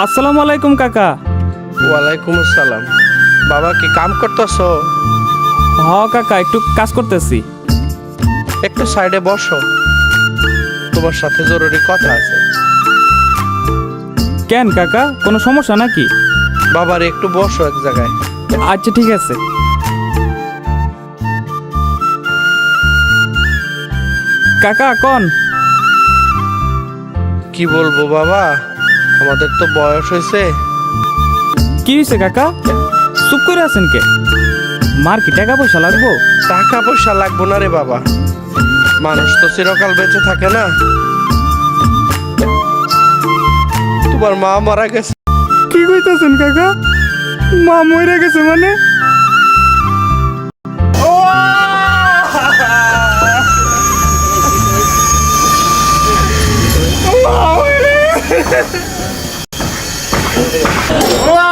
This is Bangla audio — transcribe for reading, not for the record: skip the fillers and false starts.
আসসালামু আলাইকুম কাকা। ওয়ালাইকুম আসসালাম। বাবা কি কাম করতেছো? হ কাকা, একটু কাজ করতেছি। একটু সাইডে বসো, তোমার সাথে জরুরি কথা আছে। কেন কাকা, কোনো সমস্যা নাকি? বাবার একটু বসো এক জায়গায়। আচ্ছা ঠিক আছে। কাকা কন। কি বলবো বাবা, আমাদের তো বয়স হয়েছে। কি হয়েছে কাকা, চুপ করে আছেন কে? মার কি টাকা পয়সা লাগবো? টাকা পয়সা লাগবো না রে বাবা, মানুষ তো চিরকাল বেঁচে থাকে না। তোমার মা মারা গেছে। কি কইতাছেন কাকা, মা মরে গেছে মানে? মা